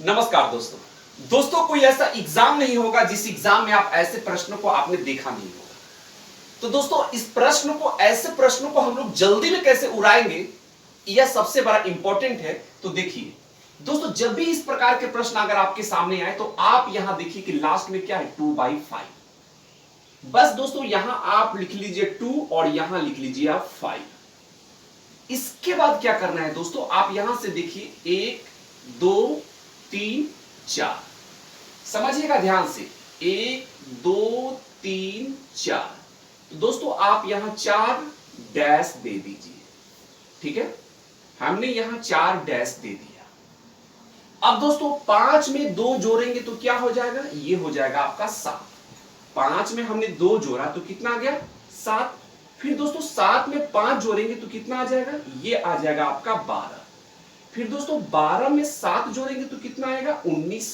नमस्कार दोस्तों। दोस्तों कोई ऐसा एग्जाम नहीं होगा जिस एग्जाम में आप ऐसे प्रश्नों को आपने देखा नहीं होगा। तो दोस्तों ऐसे प्रश्नों को हम लोग जल्दी में कैसे उड़ाएंगे, यह सबसे बड़ा इंपॉर्टेंट है। तो देखिए दोस्तों, जब भी इस प्रकार के प्रश्न अगर आपके सामने आए तो आप यहां देखिए कि लास्ट में क्या है 2/5। बस दोस्तों यहां आप लिख लीजिए 2 और यहां लिख लीजिए आप 5। इसके बाद क्या करना है दोस्तों, आप यहां से देखिए 1 2 3 4, समझिएगा ध्यान से 1 2 3 4। तो दोस्तों आप यहां 4 डैश दे दीजिए, ठीक है। हमने यहां 4 डैश दे दिया। अब दोस्तों 5 में 2 जोड़ेंगे तो क्या हो जाएगा, ये हो जाएगा आपका 7। 5 में हमने 2 जोड़ा तो कितना आ गया 7। फिर दोस्तों 7 में 5 जोड़ेंगे तो कितना आ जाएगा, ये आ जाएगा आपका 12। फिर दोस्तों 12 में 7 जोड़ेंगे तो कितना आएगा 19।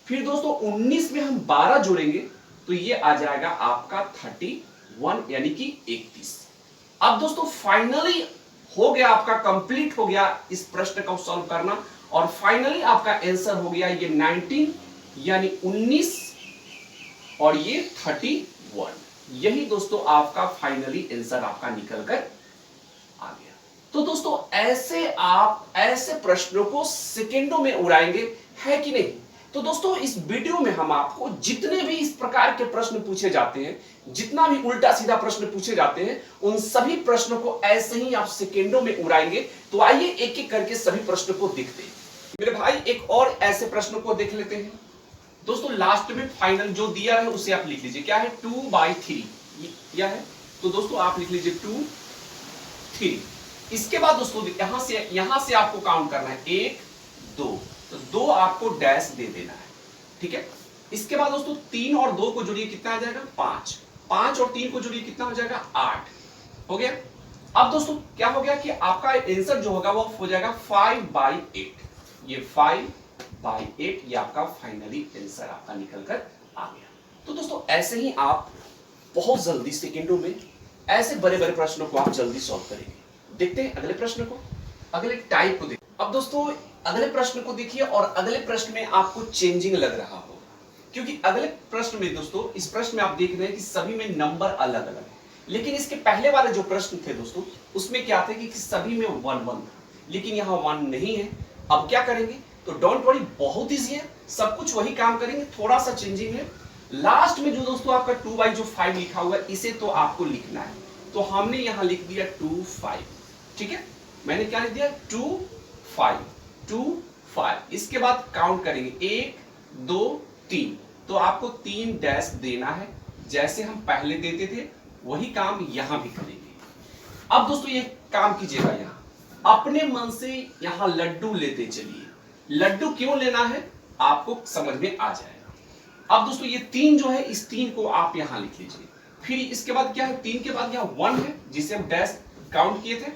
फिर दोस्तों 19 में हम 12 जोड़ेंगे तो ये आ जाएगा आपका 31 यानी कि 31। अब दोस्तों फाइनली हो गया, आपका कंप्लीट हो गया इस प्रश्न को सॉल्व करना, और फाइनली आपका आंसर हो गया ये 19 यानी 19 और ये 31। यही दोस्तों आपका फाइनली आंसर आपका निकल कर आ गया। तो दोस्तों आप ऐसे प्रश्नों को सेकेंडों में उड़ाएंगे, है कि नहीं। तो दोस्तों इस वीडियो में हम आपको जितने भी इस प्रकार के प्रश्न पूछे जाते हैं, जितना भी उल्टा सीधा प्रश्न पूछे जाते हैं, उन सभी प्रश्नों को ऐसे ही आप सेकेंडों में उड़ाएंगे। तो आइए एक एक करके सभी प्रश्नों को देखते हैं मेरे भाई। एक और ऐसे प्रश्नों को देख लेते हैं दोस्तों। लास्ट में फाइनल जो दिया है उसे आप लिख लीजिए, क्या है 2/3 यह है। तो दोस्तों आप लिख लीजिए 2 3। इसके बाद दोस्तों यहां से आपको काउंट करना है 1 2, तो 2 आपको डैश दे देना है, ठीक है। इसके बाद दोस्तों 3 और 2 को जोड़िए, कितना आ जाएगा 5। 5 और 3 को जोड़िए, कितना हो जाएगा 8। हो गया। अब दोस्तों क्या हो गया कि आपका आंसर जो होगा वो हो जाएगा 5/8। ये 5/8 ये आपका फाइनली आंसर आपका निकल कर आ गया। तो दोस्तों ऐसे ही आप बहुत जल्दी सेकेंडों में ऐसे बड़े बड़े प्रश्नों को आप जल्दी सॉल्व करेंगे। देखते हैं अगले प्रश्न को, अगले टाइप को देखिए। अब दोस्तों अगले प्रश्न को देखिए, और अगले प्रश्न में आपको चेंजिंग लग रहा होगा, क्योंकि अगले प्रश्न में दोस्तों, इस प्रश्न में आप देख रहे हैं कि सभी में नंबर अलग अलग है। लेकिन इसके पहले वाले जो प्रश्न थे दोस्तों, उसमें क्या थे कि सभी में 1 1 था, लेकिन यहाँ 1 नहीं है। अब क्या करेंगे, तो डोंट वरी, बहुत ईजी है, सब कुछ वही काम करेंगे, थोड़ा सा चेंजिंग है। लास्ट में जो दोस्तों आपका 2/5 लिखा हुआ है, इसे तो आपको लिखना है। तो हमने यहां लिख दिया 2 5, ठीक है। मैंने क्या लिख दिया 2 5 2 5। इसके बाद काउंट करेंगे 1 2 3, तो आपको 3 डैश देना है, जैसे हम पहले देते थे वही काम यहां भी करेंगे। अब दोस्तों ये काम कीजिएगा, यहां अपने मन से यहां लड्डू लेते चलिए। लड्डू क्यों लेना है आपको समझ में आ जाएगा। अब दोस्तों ये 3 जो है, इस 3 को आप यहां लिख लीजिए। फिर इसके बाद क्या है, 3 के बाद यहां 1 है जिसे हम डैश काउंट किए थे।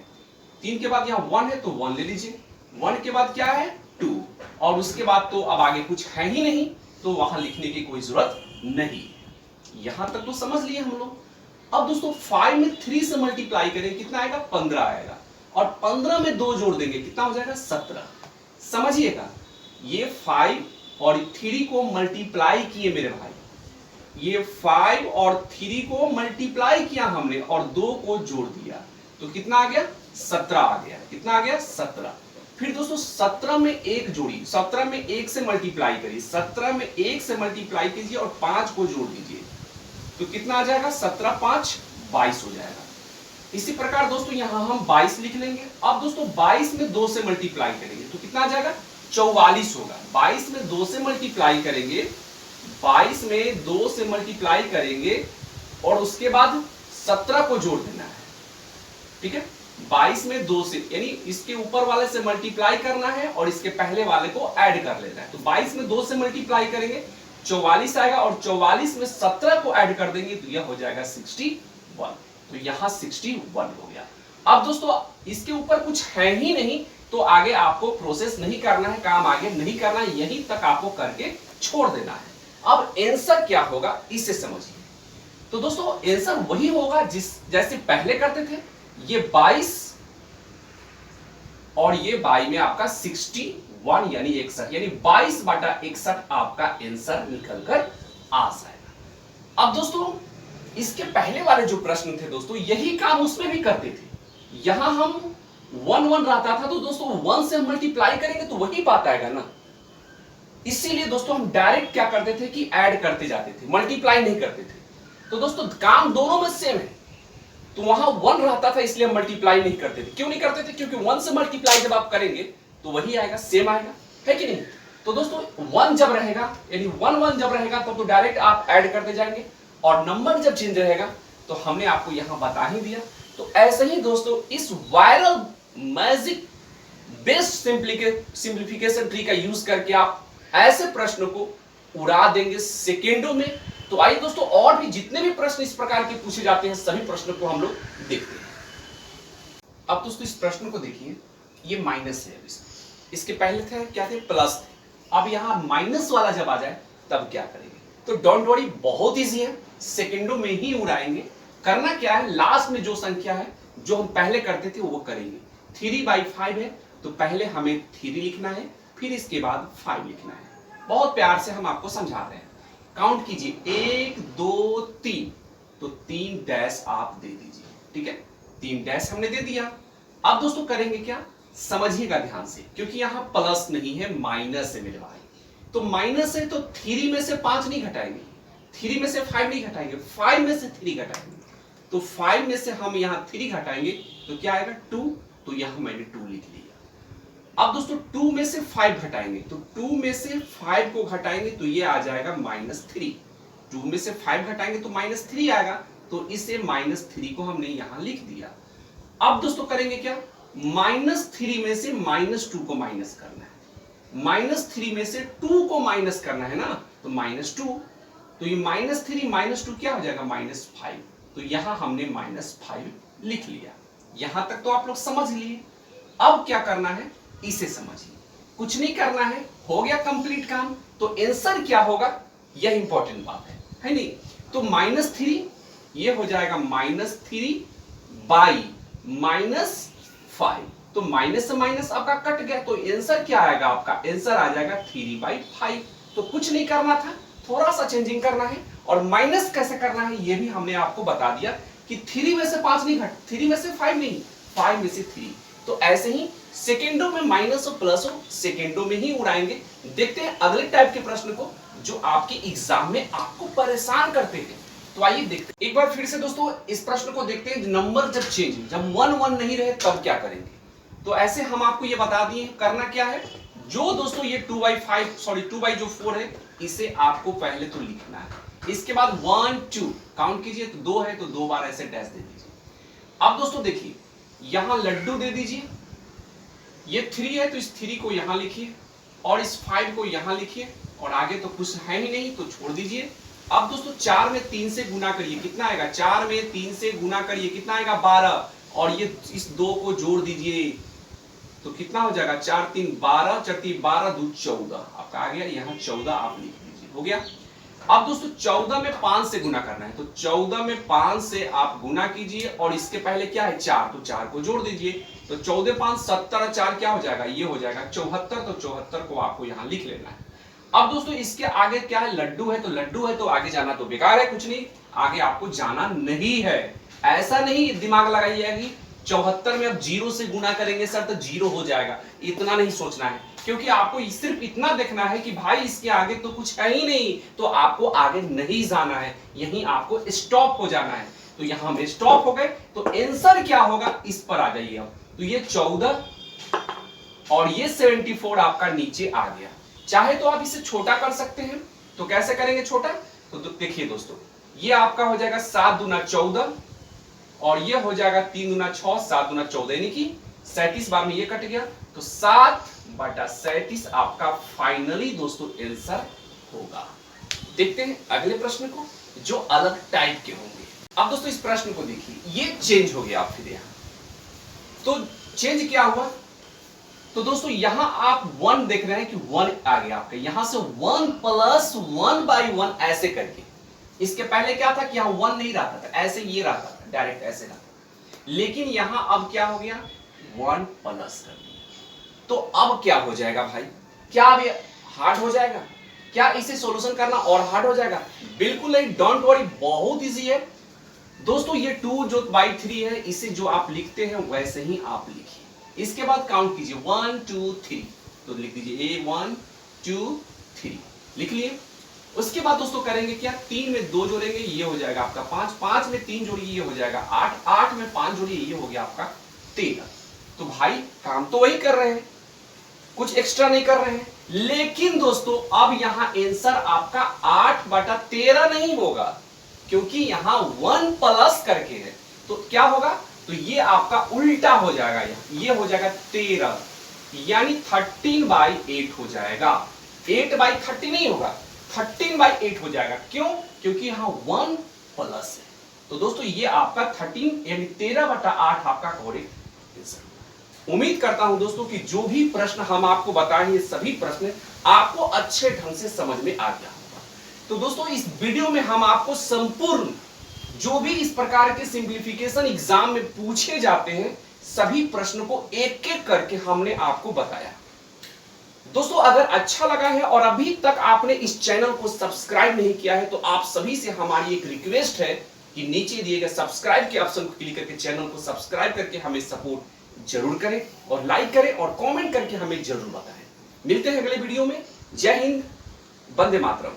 3 के बाद यहां 1 है तो 1 ले लीजिए। 1 के बाद क्या है 2, और उसके बाद तो अब आगे कुछ है ही नहीं, तो वहां लिखने की कोई जरूरत नहीं। यहां तक तो समझ लिए हम लोग। अब दोस्तों 5 में 3 से मल्टीप्लाई करें, कितना आएगा 15 आएगा, और 15 में 2 जोड़ देंगे, कितना हो जाएगा 17। समझिएगा, ये 5 और 3 को मल्टीप्लाई किए मेरे भाई, ये 5 और 3 को मल्टीप्लाई किया हमने और 2 को जोड़ दिया, तो कितना आ गया 17 आ गया। कितना आ गया 17। फिर दोस्तों 17 में 1 जोड़ी, 17 में 1 से मल्टीप्लाई करिए, 17 में 1 से मल्टीप्लाई कीजिए और 5 को जोड़ दीजिए, तो कितना आ जाएगा 17 5 22 हो जाएगा। इसी प्रकार दोस्तों यहां हम 22 लिख लेंगे। अब दोस्तों 22 में 2 से मल्टीप्लाई करेंगे तो कितना आ जाएगा 44 होगा। 22 में 2 से मल्टीप्लाई करेंगे, 22 में 2 से मल्टीप्लाई करेंगे और उसके बाद 17 को जोड़ देना है, ठीक है। 22 में 2 से यानी इसके ऊपर वाले से मल्टीप्लाई करना है और इसके पहले वाले को ऐड कर लेना है। तो 22 में 2 से मल्टीप्लाई करेंगे 44 आएगा, और 44 में 17 को ऐड कर देंगे तो यह हो जाएगा 61। तो यहां 61 हो गया। अब दोस्तों इसके ऊपर कुछ है ही नहीं, तो आगे आपको प्रोसेस नहीं करना है, काम आगे नहीं करना है, यहीं तक आपको करके छोड़ देना है। अब आंसर क्या होगा इसे समझिए। तो दोस्तों आंसर वही होगा जैसे पहले करते थे। ये 22 और ये 22 में आपका 61 1 यानी 61, यानी 22/61 आपका आंसर निकल कर आ जाएगा। अब दोस्तों इसके पहले वाले जो प्रश्न थे दोस्तों, यही काम उसमें भी करते थे। यहां हम 1 1 रहता था तो दोस्तों 1 से हम मल्टीप्लाई करेंगे तो वही बात आएगा ना। इसीलिए दोस्तों हम डायरेक्ट क्या करते थे कि ऐड करते जाते थे, मल्टीप्लाई नहीं करते थे। तो दोस्तों काम दोनों में सेम है। तो वहां 1 रहता था इसलिए हम मल्टीप्लाई नहीं करते थे। क्यों नहीं करते थे? क्योंकि 1 से मल्टीप्लाई जब आप करेंगे तो वही आएगा, सेम आएगा, है कि नहीं। तो दोस्तों 1 जब रहेगा यानी 1 1 जब रहेगा तब तो डायरेक्ट आप ऐड करते जाएंगे, और नंबर जब चेंज रहेगा तो हमने आपको यहां बता ही दिया। तो ऐसे ही दोस्तों इस viral magic best simplification tree का यूज करके आप ऐसे प्रश्न को उड़ा देंगे सेकेंडों में। तो आइए दोस्तों और भी जितने भी प्रश्न इस प्रकार के पूछे जाते हैं सभी प्रश्नों को हम लोग देखते हैं। अब दोस्तों इस प्रश्न को देखिए, ये माइनस है, इसके पहले थे क्या थे, प्लस थे। अब यहां माइनस वाला जब आ जाए तब क्या करेंगे? तो डोंट वरी, बहुत इजी है, सेकेंडों में ही उड़ाएंगे। करना क्या है, लास्ट में जो संख्या है जो हम पहले करते थे वो करेंगे। 3/5 है तो पहले हमें 3 लिखना है, फिर इसके बाद 5 लिखना है। बहुत प्यार से हम आपको समझा रहे हैं। काउंट कीजिए, 1 2 3, तो 3 डैश आप दे दीजिए, ठीक है। 3 डैश हमने दे दिया। अब दोस्तों करेंगे क्या, समझिएगा ध्यान से, क्योंकि यहां प्लस नहीं है, माइनस है मेरे भाई। तो माइनस है तो 3 में से 5 नहीं घटाएंगे, 3 में से 5 नहीं घटाएंगे, 5 में से 3 घटाएंगे। तो 5 में से हम यहां 3 घटाएंगे तो क्या आएगा, 2। तो यहां मैंने 2 लिख लिया। अब दोस्तों 2 में से 5 घटाएंगे, तो 2 में से 5 को घटाएंगे तो ये आ जाएगा -3। 2 में से 5 घटाएंगे तो -3 आएगा, तो इसे -3 को हमने यहां लिख दिया। अब दोस्तों करेंगे क्या, -3 में से -2 को माइनस करना है, -3 में से 2 को माइनस करना है ना, तो -2। तो ये -3 -2 क्या हो जाएगा, -5। तो यहां हमने -5 लिख लिया। यहां तक तो आप लोग समझ लिए। अब क्या करना है, इसे समझिए, कुछ नहीं करना है, हो गया कंप्लीट काम। तो आंसर क्या होगा, यह इंपॉर्टेंट बात है नहीं। तो -3 ये हो जाएगा -3/-5। तो माइनस से माइनस आपका कट गया, तो आंसर क्या आएगा आपका, आंसर आ जाएगा 3/5। तो कुछ नहीं करना था, थोड़ा सा चेंजिंग करना है। और माइनस कैसे करना है ये भी हमने आपको बता दिया कि 3 में से 5 नहीं घट, 3 में से 5 नहीं, 5 में से 3। तो ऐसे ही सेकेंडों में माइनस और प्लस हो, सेकेंडों में ही उड़ाएंगे। देखते हैं अगले टाइप के प्रश्न को जो आपके एग्जाम में आपको परेशान करते हैं। तो आइए देखते हैं एक बार फिर से दोस्तों इस प्रश्न को देखते हैं। नंबर जब चेंज, जब 1 1 नहीं रहे तब क्या करेंगे। तो ऐसे हम आपको ये बता दिए करना क्या है। जो दोस्तों ये 2/4 है, इसे आपको पहले तो लिखना है। इसके बाद 1 2 काउंट कीजिए, तो 2 है तो 2 बार ऐसे डैश दे दीजिए। अब दोस्तों देखिए, यहां लड्डू दे दीजिए, ये 3 है तो इस 3 को यहां लिखिए, और इस 5 को यहां लिखिए, और आगे तो कुछ है ही नहीं तो छोड़ दीजिए। अब दोस्तों 4 में 3 से गुना करिए, कितना आएगा, 4 में 3 से गुना करिए, कितना आएगा, 12। और ये इस 2 को जोड़ दीजिए तो कितना हो जाएगा, 4 3 12, 4 3 12, 2 14 आपका आ गया। यहाँ 14 आप लिख दीजिए, हो गया। अब दोस्तों 14 में 5 से गुना करना है, तो 14 में 5 से आप गुना कीजिए, और इसके पहले क्या है, 4, तो 4 को जोड़ दीजिए। तो 14 5 70, 4 क्या हो जाएगा, ये हो जाएगा 74। तो 74 को आपको यहाँ लिख लेना है। अब दोस्तों इसके आगे क्या है, लड्डू है, तो लड्डू है तो आगे जाना तो बेकार है, कुछ नहीं, आगे आपको जाना नहीं है। ऐसा नहीं दिमाग लगाइएगा कि 74 में अब 0 से गुना करेंगे सर तो 0 हो जाएगा, इतना नहीं सोचना है। क्योंकि आपको सिर्फ इतना देखना है कि भाई इसके आगे तो कुछ है ही नहीं, तो आपको आगे नहीं जाना है, यहीं आपको स्टॉप हो जाना है। तो यहां हम स्टॉप हो गए, तो आंसर क्या होगा, इस पर आ जाइए अब। तो ये 14 और ये 74 आपका नीचे आ गया। चाहे तो आप इसे छोटा कर सकते हैं, तो कैसे करेंगे छोटा, तो देखिए दोस्तों, ये आपका हो जाएगा 7 दूना 14, और ये हो जाएगा 3 दूना 6, 7 दूना 14, यानी कि 37 बार में ये कट गया। तो 7/37 आपका फाइनली दोस्तों आंसर होगा। देखते हैं अगले प्रश्न को जो अलग टाइप के होंगे। अब दोस्तों इस प्रश्न को देखिए, ये चेंज हो गया फिर यहां, तो चेंज क्या हुआ, तो दोस्तों यहां आप 1 देख रहे हैं कि 1 आ गया आपका, यहां से 1 + 1/1 ऐसे करके। इसके पहले क्या था कि यहां 1 नहीं रहता था, ऐसे ये रहता था, डायरेक्ट ऐसे रहता था। लेकिन यहां अब क्या हो गया, 1 प्लस कर दिया। तो अब क्या हो जाएगा भाई? क्या अब ये हार्ड हो जाएगा? क्या इसे सॉल्यूशन करना और हार्ड हो जाएगा? बिल्कुल नहीं, डोंट वरी, बहुत इजी है दोस्तों। ये 2 जो बाई 3 है, इसे जो आप लिखते हैं वैसे ही आप लिखिए। इसके बाद काउंट कीजिए 1 2 3, तो लिख दीजिए 1 2 3, लिख लिए। उसके बाद दोस्तों करेंगे क्या, 3 में 2 जोड़ेंगे, ये हो जाएगा आपका 5, 5 में 3 जोड़िए, ये हो जाएगा 8, 8 में 5 जोड़िए, ये हो गया आपका 13। तो भाई काम तो वही कर रहे हैं, कुछ एक्स्ट्रा नहीं कर रहे हैं। लेकिन दोस्तों अब यहां आंसर आपका 8/13 नहीं होगा, क्योंकि यहां 1 प्लस करके है। तो क्या होगा, तो ये आपका उल्टा हो जाएगा, ये हो जाएगा 13, यानी 13/8 हो जाएगा। 8/30 नहीं होगा, 13/8 हो जाएगा। क्यों? क्योंकि यहां 1 प्लस है। तो दोस्तों ये आपका 13 यानी 13/8 आपका करेक्ट आंसर। उम्मीद करता हूं दोस्तों कि जो भी प्रश्न हम आपको बताए, ये सभी प्रश्न आपको अच्छे ढंग से समझ में आ गया होगा। तो दोस्तों इस वीडियो में हम आपको संपूर्ण जो भी इस प्रकार के सिंप्लीफिकेशन एग्जाम में पूछे जाते हैं, सभी प्रश्नों को एक एक करके हमने आपको बताया। दोस्तों अगर अच्छा लगा है और अभी तक आपने इस चैनल को सब्सक्राइब नहीं किया है, तो आप सभी से हमारी एक रिक्वेस्ट है कि नीचे दिए गए सब्सक्राइब के ऑप्शन को क्लिक करके चैनल को सब्सक्राइब करके हमें सपोर्ट जरूर करें, और लाइक करें और कमेंट करके हमें जरूर बताएं। मिलते हैं अगले वीडियो में। जय हिंद, वंदे मातरम।